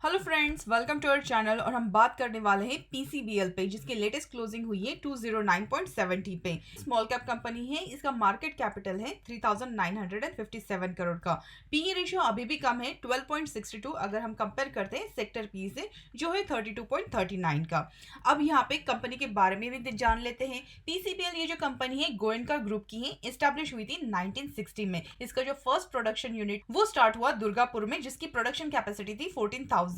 Hello friends, welcome to our channel. और हम बात करने वाले हैं पीसीबीएल पे, जिसकी लेटेस्ट क्लोजिंग हुई है 209.70 पे। स्मॉल कैप कंपनी है, इसका मार्केट कैपिटल है 3,957 करोड़ का। पीई रेशियो अभी भी कम है 12.62 अगर हम कंपेयर करते हैं सेक्टर पी से, जो है 32.39 का। अब यहाँ पे कंपनी के बारे में भी जान लेते हैं। पीसीबीएल ये जो कंपनी है गोयनका ग्रुप की है, एस्टेब्लिश हुई थी 1960 में। इसका जो फर्स्ट प्रोडक्शन यूनिट वो स्टार्ट हुआ दुर्गापुर में, जिसकी प्रोडक्शन कैपेसिटी थी 14,000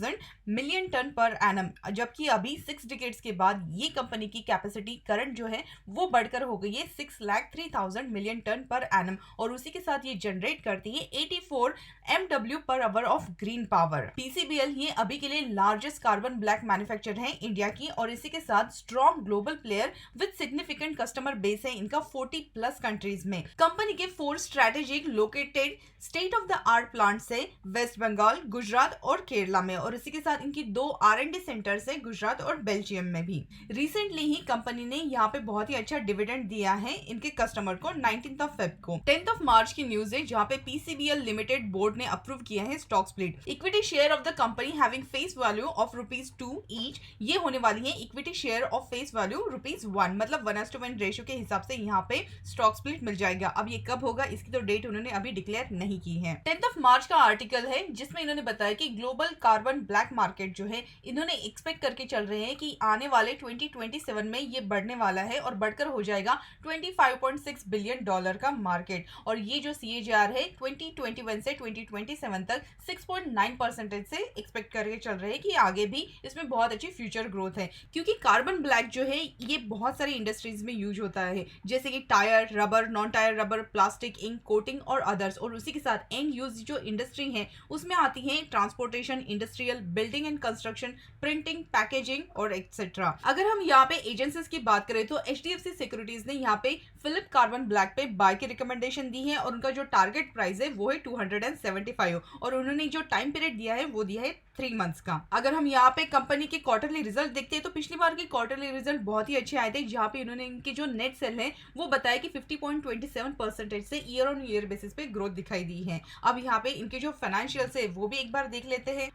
मिलियन टन पर एनम। जबकि अभी 6 डिकेड्स के बाद ये कंपनी की कैपेसिटी करंट जो है वो बढ़कर हो गई है 6,03,000 मिलियन टन पर एनम, और उसी के साथ ये जनरेट करती है 84 MW per hour of green power. PCBL ये अभी के लिए लार्जेस्ट कार्बन ब्लैक मैन्युफैक्चरर है इंडिया की, और इसी के साथ strong global player with significant customer base है इनका 40+ कंट्रीज में। कंपनी के 4 strategic located state of the art plants है वेस्ट बंगाल, गुजरात और केरला में, और इसी के साथ इनकी 2 R&D सेंटर्स है गुजरात और बेल्जियम में भी। रिसेंटली ही कंपनी ने यहाँ पे बहुत ही अच्छा डिविडेंड दिया है इनके कस्टमर को 19 फेब को। 10 मार्च की न्यूज है, जहाँ पे पीसीबीएल लिमिटेड बोर्ड ने अप्रूव किया है stock split. Equity share of the company having face value of ₹2 each, ये होने वाली है equity share of face value ₹1, मतलब 1:1 रेशियो के हिसाब से यहाँ पे स्टॉक स्प्लिट मिल जाएगा। अब ये कब होगा इसकी तो डेट उन्होंने अभी डिक्लेयर नहीं की है। 10 मार्च का आर्टिकल है, जिसमें इन्होंने बताया कि ग्लोबल कार्बन ब्लैक मार्केट जो है, इन्होंने एक्सपेक्ट करके चल रहे हैं कि आने वाले 2027 में ये बढ़ने वाला है और बढ़कर हो जाएगा $25.6 बिलियन का मार्केट। और ये जो CAGR है 2021 से 2027 तक 6.9% से एक्सपेक्ट करके चल रहे हैं कि आगे भी इसमें बहुत अच्छी फ्यूचर ग्रोथ है, क्योंकि कार्बन ब्लैक जो है ये बहुत सारी इंडस्ट्रीज में यूज होता है, जैसे कि tyre, rubber, non tyre rubber, plastic, ink, coating और अदर्स। और उसी के साथ एंड यूज जो इंडस्ट्री है उसमें आती है transportation, industrial, building and construction, printing, packaging और एक्सेट्रा। अगर हम यहाँ पे एजेंसीज की बात करें तो HDFC सिक्योरिटीज ने यहाँ पे फिलिप कार्बन ब्लैक पे बाय की रिकमेंडेशन दी है, और उनका जो टारगेट प्राइस है वो है 275, और उन्होंने जो टाइम पीरियड दिया है वो दिया है 3 मंथ्स का। अगर हम यहाँ पे कंपनी के क्वार्टरली रिजल्ट देखते हैं तो पिछली बार के क्वार्टरली रिजल्ट बहुत ही अच्छे आए थे, जहाँ पे उन्होंने इनकी जो नेट सेल है वो बताया कि 50.27% से ईयर ऑन ईयर बेसिस पे ग्रोथ दिखाई दी है। अब यहाँ पे इनके जो फाइनेंशियल्स है वो भी एक बार देख लेते हैं।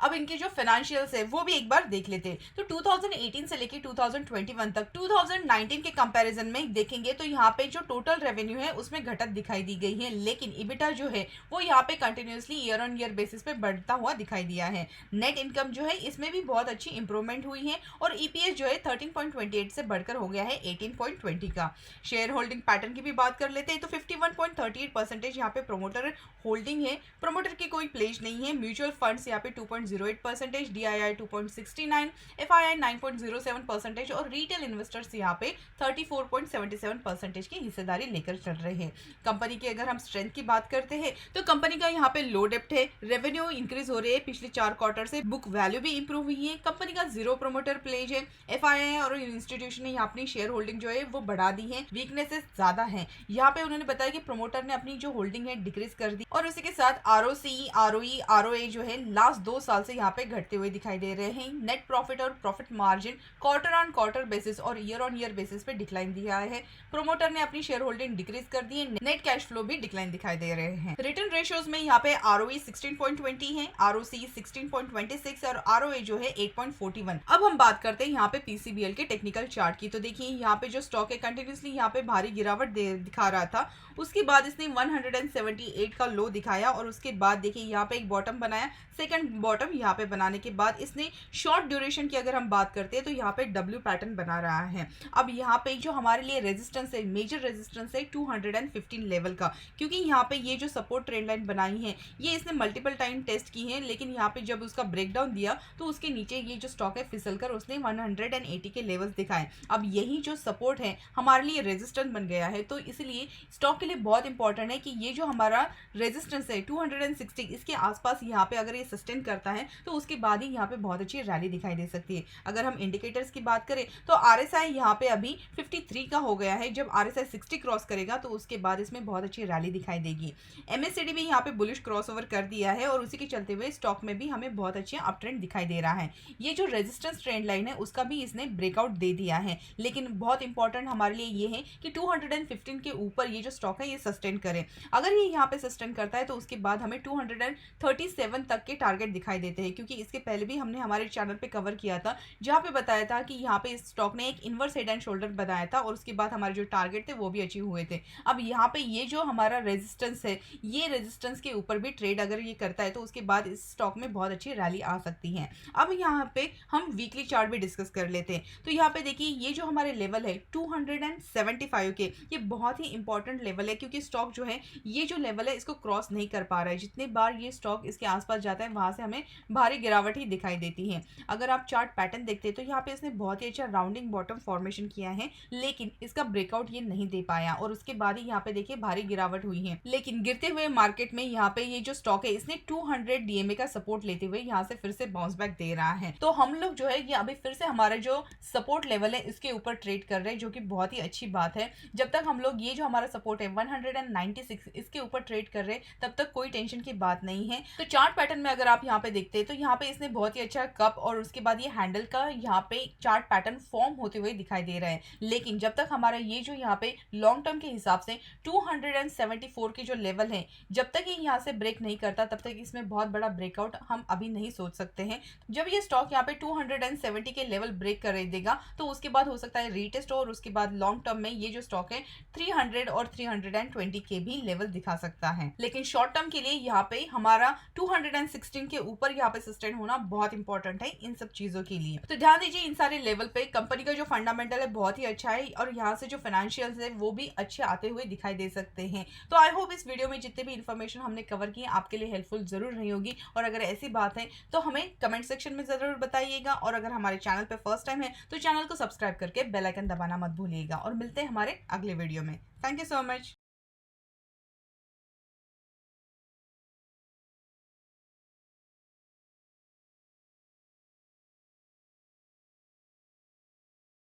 तो 2018 से लेके 2021 तक 2019 के कंपैरिजन में देखेंगे तो यहाँ पे जो टोटल रेवेन्यू है उसमें घटत दिखाई दी गई है, लेकिन इबिटा जो है वो यहाँ पे continuously year on year basis पे बढ़ता हुआ दिखाई दिया है। नेट इनकम जो है इसमें भी बहुत अच्छी इंप्रूवमेंट हुई है, और EPS जो है 13.28 से बढ़कर हो गया है 18.20 का। शेयर होल्डिंग पैटर्न की भी बात कर लेते हैं तो 51.38% यहाँ पे प्रोमोटर होल्डिंग है। प्रोमोटर की कोई प्लेज नहीं है। म्यूचुअल फंड्स यहाँ पे 2.08%, DII 2.69, FII 9.07% और रिटेल इन्वेस्टर्स यहाँ पे 34.77% की हिस्सेदारी लेकर चल रहे हैं। कंपनी की अगर हम स्ट्रेंथ की बात करते हैं तो कंपनी का यहाँ पे लो डेप्ट है, रेवेन्यू इंक्रीज हो रही है पिछले 4 क्वार्टर से, बुक वैल्यू भी इंप्रूव हुई है, कंपनी का 0 प्रोमोटर प्लेज है। FII और इंस्टीट्यूशन ने यहाँ अपनी शेयर होल्डिंग जो है वो बढ़ा दी है। वीकनेसेस ज्यादा है, यहाँ पे उन्होंने बताया कि प्रोमोटर ने अपनी जो होल्डिंग है डिक्रीज कर दी, और उसी के साथ ROCE, ROE, ROA जो है लास्ट 2 साल से यहाँ पे घटते हुए दिखाई दे रहे हैं। नेट प्रॉफिट और profit margin quarter on quarter basis और ईयर ऑन ईयर बेसिस पे डिक्लाइन दिया है। प्रोमोटर ने अपनी शेयर होल्डिंग डिक्रीज कर दी है। नेट कैश फ्लो भी डिक्लाइन दिखाई दे रहे हैं। रिटर्न रेशियोज में यहाँ पे ROE 16.20 है, ROCE 16.26 और ROA जो है 8.41। अब हम बात करते हैं यहाँ पे पीसीबीएल के टेक्निकल चार्ट की। तो देखिए यहाँ पे जो स्टॉक है कंटिन्यूसली यहाँ पे भारी गिरावट दिखा रहा था, उसके बाद इसने 178 का लो दिखाया, और उसके बाद देखिए यहाँ पे एक बॉटम बनाया। सेकंड बॉटम यहाँ पे बनाने के बाद इसने शॉर्ट ड्यूरेशन की अगर हम बात करते हैं तो यहाँ पे W पैटर्न बना रहा है। अब यहाँ पे जो हमारे लिए रेजिस्टेंस है, मेजर रेजिस्टेंस है 215 लेवल का, क्योंकि यहाँ पे ये जो सपोर्ट ट्रेंड लाइन बनाई है ये इसने मल्टीपल टाइम टेस्ट की है, लेकिन यहाँ पे जब उसका ब्रेकडाउन दिया तो उसके नीचे ये जो स्टॉक है फिसल कर उसने 180 के लेवल्स दिखाए। अब यही जो सपोर्ट है हमारे लिए रेजिस्टेंस बन गया है, तो इसलिए स्टॉक के लिए बहुत इंपॉर्टेंट है कि ये जो हमारा रेजिस्टेंस है 260 इसके आसपास यहाँ पे अगर ये सस्टेन करता है तो उसके बाद ही यहाँ पे बहुत अच्छी रैली दिखाई दे सकती है। अगर हम इंडिकेटर्स की बात करें तो RSI यहाँ पे अभी 53 का हो गया है। जब RSI 60 क्रॉस करेगा तो उसके बाद इसमें बहुत अच्छी रैली दिखाई देगी। MACD भी यहाँ पे बुलिश क्रॉसओवर कर दिया है, और उसी के चलते हुए स्टॉक में भी हमें बहुत अच्छी अच्छा अप ट्रेंड दिखाई दे रहा है। ये जो रेजिस्टेंस ट्रेंड लाइन है उसका भी इसने ब्रेकआउट दे दिया है, लेकिन बहुत इंपॉर्टेंट हमारे लिए ये है कि 215 के ऊपर ये जो स्टॉक है ये सस्टेन करे। अगर ये यहाँ पे सस्टेन करता है तो उसके बाद हमें 237 तक के टारगेट दिखाई देते हैं, क्योंकि इसके पहले भी हमने हमारे चैनल पे कवर किया था जहाँ पे बताया था कि यहाँ पे इस स्टॉक ने एक इनवर्स हेड एंड शोल्डर बनाया था और उसके बाद हमारे जो टारगेट थे वो भी अचीव हुए थे। अब यहाँ पे ये जो हमारा रेजिस्टेंस है, ये रेजिस्टेंस के ऊपर भी ट्रेड अगर ये करता है तो उसके बाद इस स्टॉक में बहुत अच्छी रैली आ सकती है। अब यहाँ पे हम वीकली चार्ट भी डिस्कस कर लेते हैं। तो यहाँ पे देखिए ये जो हमारे लेवल है 275 के, ये बहुत ही इंपॉर्टेंट लेवल है, क्योंकि स्टॉक जो है ये जो लेवल है इसको क्रॉस नहीं कर पा रहा है। जितने बार ये स्टॉक इसके आसपास जाता है वहां से हमें भारी गिरावट ही दिखाई देती है। अगर आप चार्ट पैटर्न देखते हैं तो यहाँ पे इसने बहुत ही अच्छा राउंडिंग बॉटम फॉर्मेशन किया है, लेकिन इसका ब्रेकआउट ये नहीं दे पाया और उसके बाद ही यहाँ पे देखिए भारी गिरावट हुई है। लेकिन गिरते हुए मार्केट में यहाँ पे ये जो स्टॉक है इसने 200 डीएमए का सपोर्ट लेते हुए यहाँ से फिर से बाउंस बैक दे रहा है। तो हम लोग जो है ये अभी फिर से हमारा जो सपोर्ट लेवल है इसके ऊपर ट्रेड कर रहे हैं, जो कि बहुत ही अच्छी बात है। जब तक हम लोग ये जो हमारा सपोर्ट है 196 इसके ऊपर ट्रेड कर रहे हैं तब तक कोई टेंशन की बात नहीं है। तो चार्ट पैटर्न में अगर आप यहाँ पे देखते हैं तो यहाँ पे इसने बहुत ही अच्छा कप और उसके बाद ये हैंडल का यहाँ पे चार्ट पैटर्न फॉर्म होते हुए दिखाई दे रहा है। लेकिन जब तक हमारा ये जो यहाँ पे लॉन्ग टर्म के हिसाब से 274 के जो लेवल है जब तक ये यहाँ से ब्रेक नहीं करता तब तक इसमें बहुत बड़ा ब्रेकआउट हम अभी नहीं सोच सकते हैं। जब ये स्टॉक यहाँ पे 270 के लेवल ब्रेक कर देगा तो उसके बाद हो सकता है रीटेस्ट और उसके बाद लॉन्ग टर्म में ये जो स्टॉक है 300 और 320 के भी लेवल दिखा सकता है। लेकिन शॉर्ट टर्म के लिए यहाँ पे हमारा 216 के ऊपर यहाँ पे सस्टेन होना बहुत इंपॉर्टेंट है इन सब चीजों के लिए। तो ध्यान दीजिए इन सारे लेवल पे कंपनी का जो फंडामेंटल है बहुत ही अच्छा है और यहाँ से जो फाइनेंशियल्स है वो भी अच्छे आते हुए दिखाई दे सकते हैं। तो आई होप इस वीडियो में जितने भी इन्फॉर्मेशन हमने कवर की आपके लिए हेल्पफुल जरूर रही होगी, और अगर ऐसी बात है तो हमें कमेंट सेक्शन में जरूर बताइएगा, और अगर हमारे चैनल पे फर्स्ट टाइम है तो चैनल को सब्सक्राइब करके बेल आइकन दबाना मत भूलिएगा। और मिलते हैं हमारे अगले वीडियो में। Thank you so much.